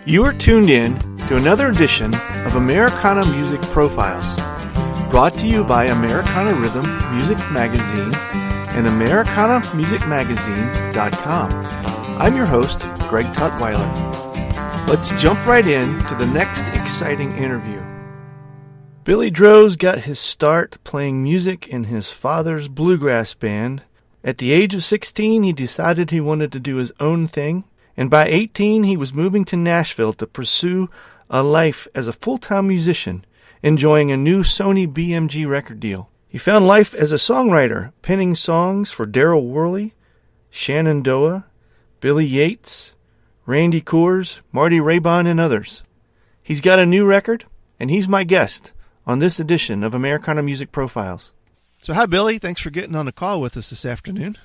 You are tuned in to another edition of Americana Music Profiles, brought to you by Americana Rhythm Music Magazine and AmericanaMusicMagazine.com. I'm your host, Greg Tutwiler. Let's jump right in to the next exciting interview. Billy Droze got his start playing music in his father's bluegrass band. At the age of 16, he decided he wanted to do his own thing. And by 18, he was moving to Nashville to pursue a life as a full-time musician, enjoying a new Sony BMG record deal. He found life as a songwriter, penning songs for Darryl Worley, Shenandoah, Billy Yates, Randy Coors, Marty Raybon, and others. He's got a new record, and he's my guest on this edition of Americana Music Profiles. So hi, Billy. Thanks for getting on the call with us this afternoon.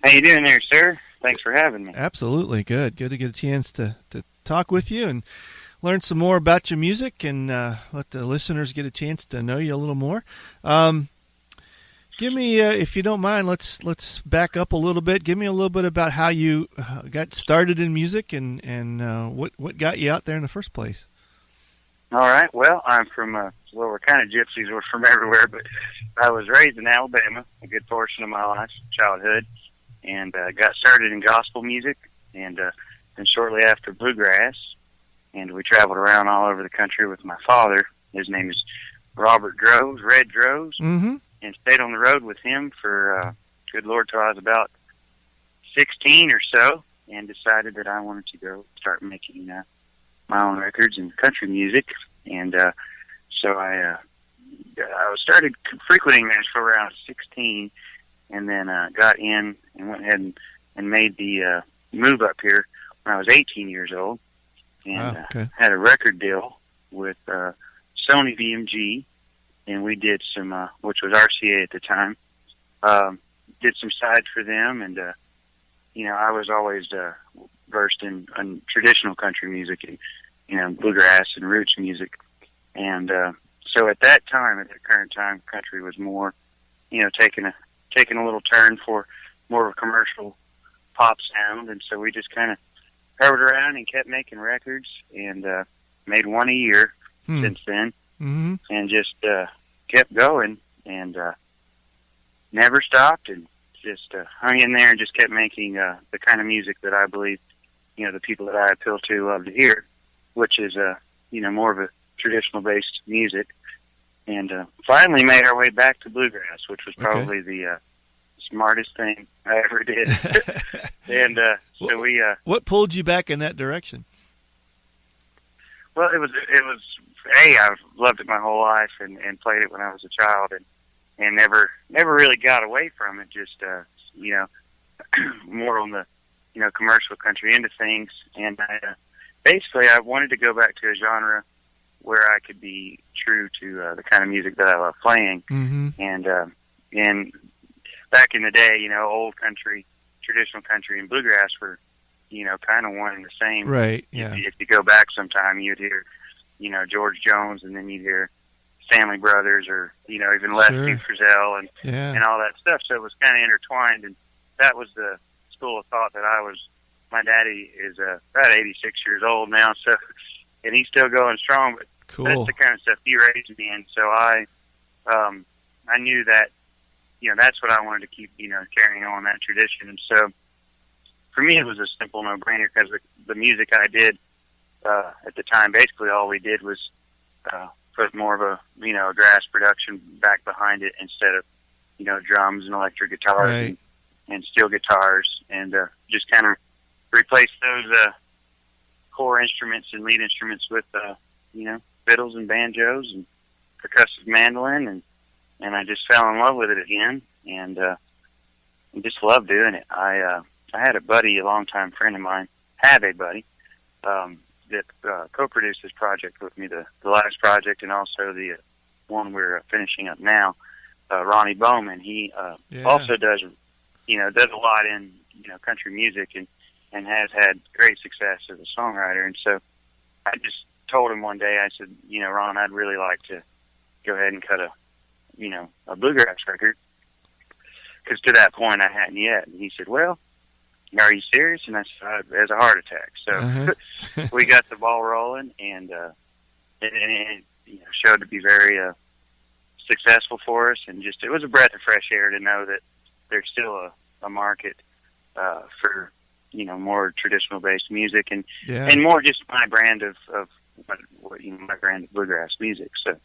How you doing there, sir? Thanks for having me. Absolutely. Good to get a chance to talk with you and learn some more about your music and let the listeners get a chance to know you a little more. Give me, if you don't mind, let's back up a little bit. Give me a little bit about how you got started in music and what got you out there in the first place. All right. Well, I'm from, we're kind of gypsies. We're from everywhere, but I was raised in Alabama a good portion of my life, childhood. And got started in gospel music, and then shortly after bluegrass, and we traveled around all over the country with my father. His name is Robert Droze, Red Droze, and stayed on the road with him for, good Lord, till I was about 16 or so, and decided that I wanted to go start making my own records and country music. And so I started frequenting Nashville around 16, and then got in and went ahead and made the move up here when I was 18 years old, and had a record deal with Sony BMG, and we did some, which was RCA at the time, did some sides for them, and I was always versed in traditional country music and bluegrass and roots music, and so at that current time, country was more, taking a little turn for more of a commercial pop sound, and so we just kind of hurried around and kept making records, and made one a year since then, and just kept going, and never stopped, and just hung in there and just kept making the kind of music that I believe, the people that I appeal to love to hear, which is, more of a traditional-based music. And finally made our way back to bluegrass, which was probably the smartest thing I ever did. And so we... what pulled you back in that direction? Well, it was. I've loved it my whole life and played it when I was a child, and never really got away from it. Just more on the commercial country end of things. And basically, I wanted to go back to a genre where I could be true to the kind of music that I love playing. And back in the day, old country, traditional country, and bluegrass were, kind of one and the same. Right, yeah. If you go back sometime, you'd hear, George Jones, and then you'd hear Stanley Brothers, or, even Lefty Frizzell, and all that stuff. So it was kind of intertwined, and that was the school of thought that my daddy is about 86 years old now, so, and he's still going strong, but that's the kind of stuff he raised me in. So I knew that, that's what I wanted to keep, carrying on that tradition. And so for me, it was a simple no-brainer, because the music I did at the time, basically all we did was put more of a, a grass production back behind it instead of, drums and electric guitars and steel guitars, and just kind of replace those core instruments and lead instruments with, fiddles and banjos and percussive mandolin, and I just fell in love with it again, and just loved doing it. I had a buddy, a longtime friend of mine, that co-produced this project with me, the last project, and also the one we're finishing up now, Ronnie Bowman. He also does, does a lot in, country music, and has had great success as a songwriter. And so I just told him one day, I said, Ron, I'd really like to go ahead and cut a bluegrass record, because to that point I hadn't yet. And he said, well, "Are you serious?" And I said, "It has a heart attack." So we got the ball rolling, and it showed to be very successful for us. And just it was a breath of fresh air to know that there's still a market for more traditional based music and more just my brand of my brand of bluegrass music. So.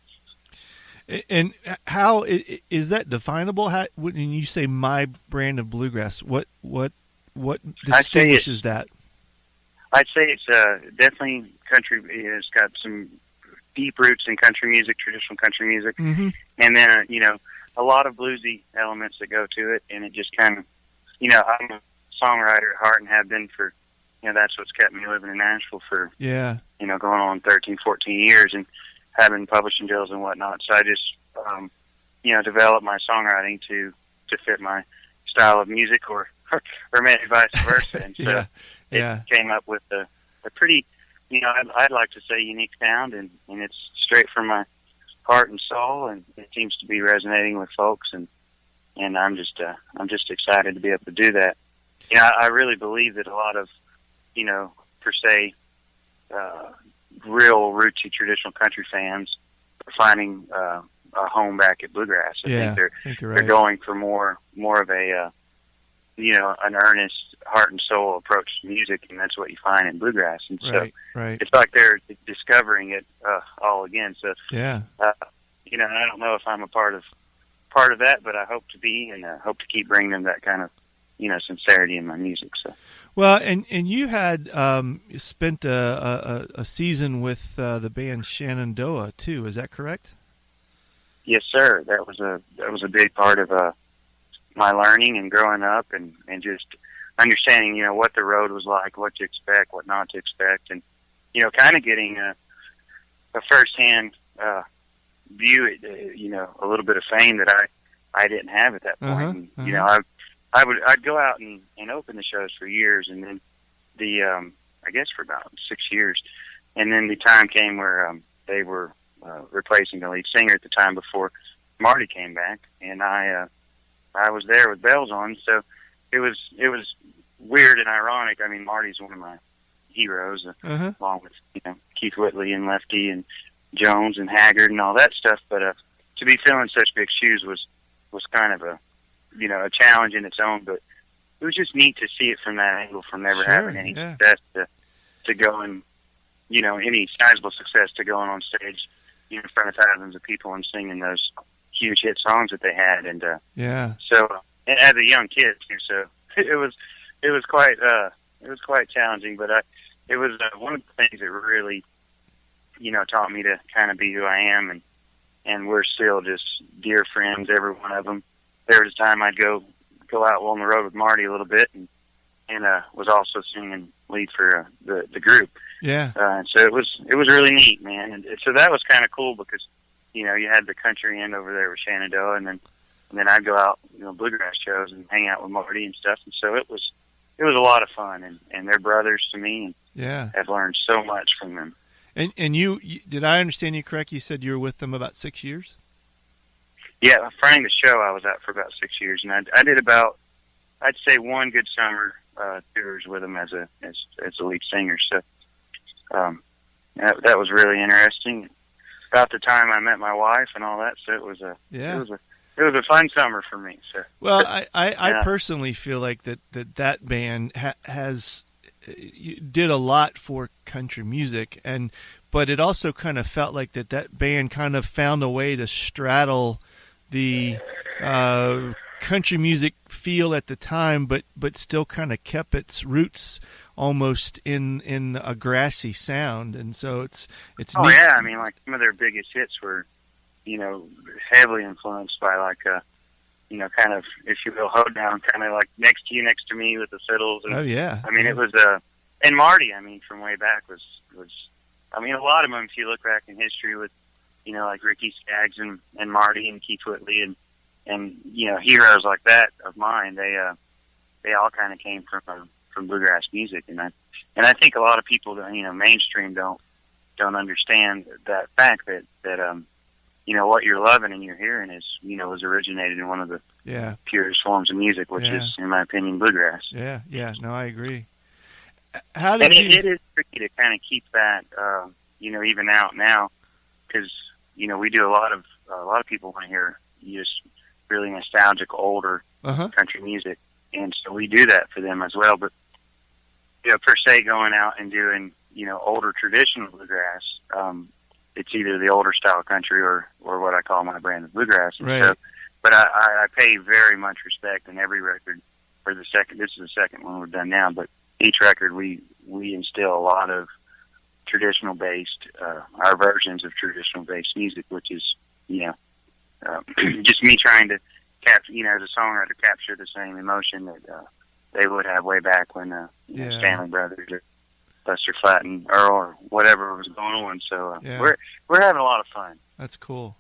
And how is that definable? How, when you say my brand of bluegrass, what distinguishes that? I'd say it's definitely country. It's got some deep roots in country music, traditional country music, and then a lot of bluesy elements that go to it. And it just kind of, I'm a songwriter at heart and have been for, that's what's kept me living in Nashville for going on 13, 14 years and having publishing deals and whatnot. So I just developed my songwriting to fit my style of music or maybe vice versa. And so it came up with a pretty, I'd like to say unique sound, and it's straight from my heart and soul, and it seems to be resonating with folks, and I'm just excited to be able to do that. I really believe that a lot of, per se, real rootsy traditional country fans are finding a home back at bluegrass. I think they're going for more of a an earnest heart and soul approach to music, and that's what you find in bluegrass. And so it's like they're discovering it all again. So I don't know if I'm a part of that, but I hope to be, and hope to keep bringing them that kind of sincerity in my music. So. Well, and you had spent a season with the band Shenandoah too. Is that correct? Yes, sir. That was a big part of my learning and growing up, and just understanding what the road was like, what to expect, what not to expect, and kind of getting a firsthand view, a little bit of fame that I didn't have at that point. And, I'd go out and open the shows for years, and then I guess for about 6 years, and then the time came where they were replacing the lead singer at the time before Marty came back, and I was there with bells on, so it was weird and ironic. I mean, Marty's one of my heroes, along with Keith Whitley and Lefty and Jones and Haggard and all that stuff. But to be filling such big shoes was kind of a challenge in its own. But it was just neat to see it from that angle, from never having any success to going, any sizable success to going on stage, in front of thousands of people and singing those huge hit songs that they had. And so as a young kid too, so it was quite challenging. But it was one of the things that really taught me to kind of be who I am, and we're still just dear friends, every one of them. There was a time I'd go out on the road with Marty a little bit, and was also singing lead for the group. So it was really neat, man. And so that was kind of cool because you had the country end over there with Shenandoah, and then I'd go out bluegrass shows and hang out with Marty and stuff. And so it was a lot of fun, and they're brothers to me, and I've learned so much from them. And you did I understand you correct? You said you were with them about 6 years? Yeah, fronting the show, I was out for about 6 years, and I did about, I'd say, one good summer tours with them as a lead singer. So that was really interesting. About the time I met my wife and all that, so it was a fun summer for me. So well, I personally feel like that band did a lot for country music, but it also kind of felt like that band kind of found a way to straddle the country music feel at the time, but still kind of kept its roots almost in a grassy neat. And so it's neat. Yeah, I mean, like some of their biggest hits were heavily influenced by like kind of, if you will, hoedown, kind of like Next to You, Next to Me with the fiddles. And, I mean, it was and Marty, I mean, from way back was I mean, a lot of them, if you look back in history with like Ricky Skaggs and Marty and Keith Whitley and heroes like that of mine, they all kind of came from bluegrass music, and I think a lot of people that mainstream don't understand that fact that what you're loving and you're hearing is, was originated in one of the purest forms of music, which is, in my opinion, bluegrass. Yeah, no, I agree. It is tricky to kind of keep that, even out now, because, we do a lot of people want to hear just really nostalgic, older country music, and so we do that for them as well. But, per se, going out and doing, older traditional bluegrass, it's either the older style country or what I call my brand of bluegrass. And right. So, but I pay very much respect in every record. For this is the second one we've done now, but each record we instill a lot of traditional based, our versions of traditional based music, which is, just me trying to capture, as a songwriter, capture the same emotion that they would have way back when Stanley Brothers or Buster Flatt and Earl or whatever was going on. So we're having a lot of fun. That's cool.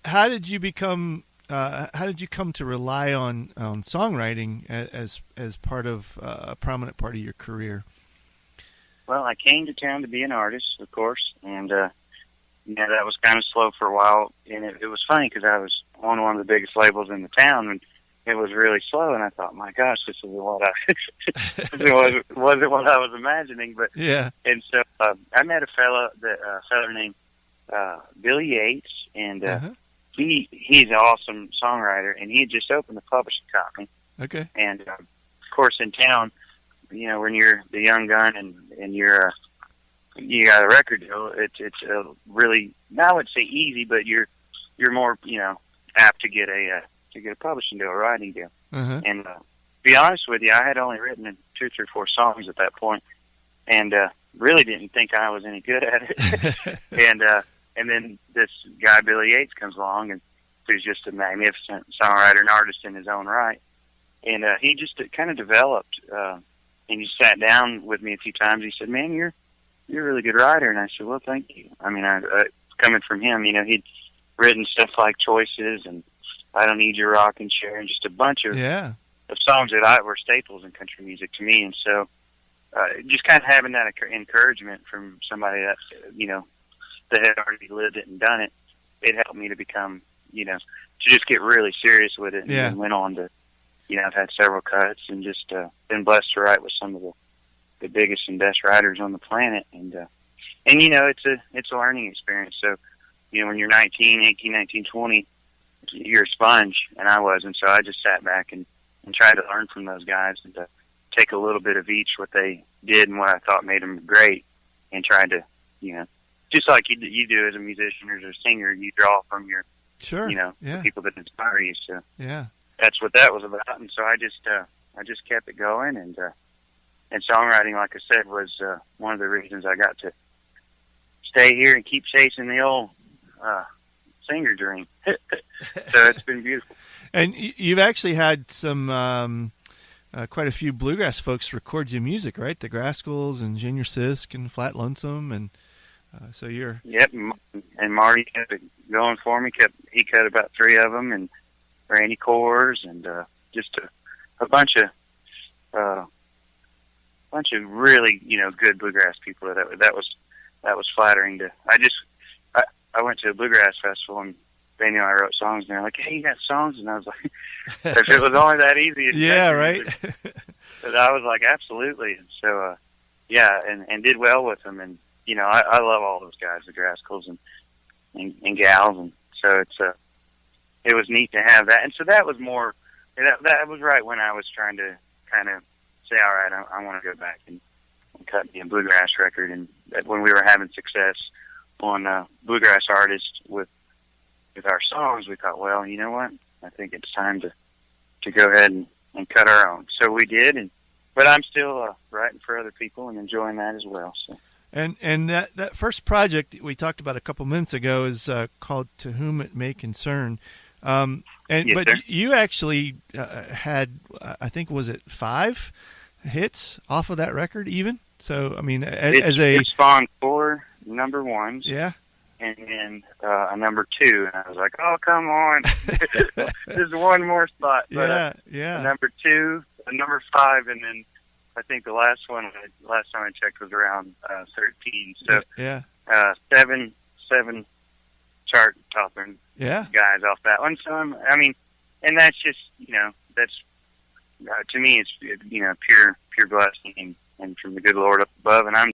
How did you come to rely on songwriting as part of a prominent part of your career? Well, I came to town to be an artist, of course, and that was kind of slow for a while. And it was funny because I was on one of the biggest labels in the town, and it was really slow. And I thought, my gosh, this isn't what wasn't what I was imagining. But yeah. And so I met a fella named Billy Yates, and he's an awesome songwriter, and he had just opened a publishing company. Okay. And of course, in town, when you're the young gun and you got a record deal, it's really, I would say easy, but you're more apt to get a publishing deal, a writing deal. And to be honest with you, I had only written 2, 3, 4 songs at that point, and really didn't think I was any good at it. And then this guy Billy Yates comes along, and who's just a magnificent songwriter and artist in his own right, and he just kind of developed. And he sat down with me a few times. He said, "Man, you're a really good writer." And I said, "Well, thank you." I mean, coming from him, he'd written stuff like Choices and I Don't Need Your Rockin' Chair and just a bunch of songs that were staples in country music to me. And so just kind of having that encouragement from somebody that, that had already lived it and done it, it helped me to become, to just get really serious with it. And then went on to, I've had several cuts and just been blessed to write with some of the biggest and best writers on the planet. And it's a learning experience. So, when you're 19, 18, 19, 20, you're a sponge, and I was. And so I just sat back and tried to learn from those guys and to take a little bit of each, what they did and what I thought made them great, and tried to, just like you do as a musician or as a singer, you draw from your, the people that inspire you. So that's what that was about. And so I just kept it going, and songwriting, like I said, was one of the reasons I got to stay here and keep chasing the old singer dream. So it's been beautiful. And you've actually had some quite a few bluegrass folks record your music, right? The Grascals and Junior Sisk and Flat Lonesome, and so you're... Yep, and Marty kept it going for me. He cut about 3 of them, and Randy Coors, and just a bunch of really good bluegrass people. That was flattering to. I went to a bluegrass festival, and they knew I wrote songs, and they're like, "Hey, you got songs?" And I was like, "If it was only that easy." Right. But I was like, "Absolutely." And so and did well with them, and I love all those guys, the Grascals and gals, and so it was neat to have that. And so that was more, that was right when I was trying to kind of say, all right, I want to go back and cut me a bluegrass record. And when we were having success on Bluegrass Artists with our songs, we thought, well, you know what? I think it's time to go ahead and cut our own. So we did, but I'm still writing for other people and enjoying that as well. So. And that first project we talked about a couple minutes ago is called To Whom It May Concern. But you actually had, I think, was it 5 hits off of that record even? So, I mean, it spawned 4 number ones. Yeah. And then a number 2. And I was like, oh, come on. There's one more spot. But, a number 2, a number 5, and then I think the last time I checked was around 13. So 7 chart topping Yeah. guys off that one. So I mean, and that's just, that's to me, it's pure blessing and from the good Lord up above, and I'm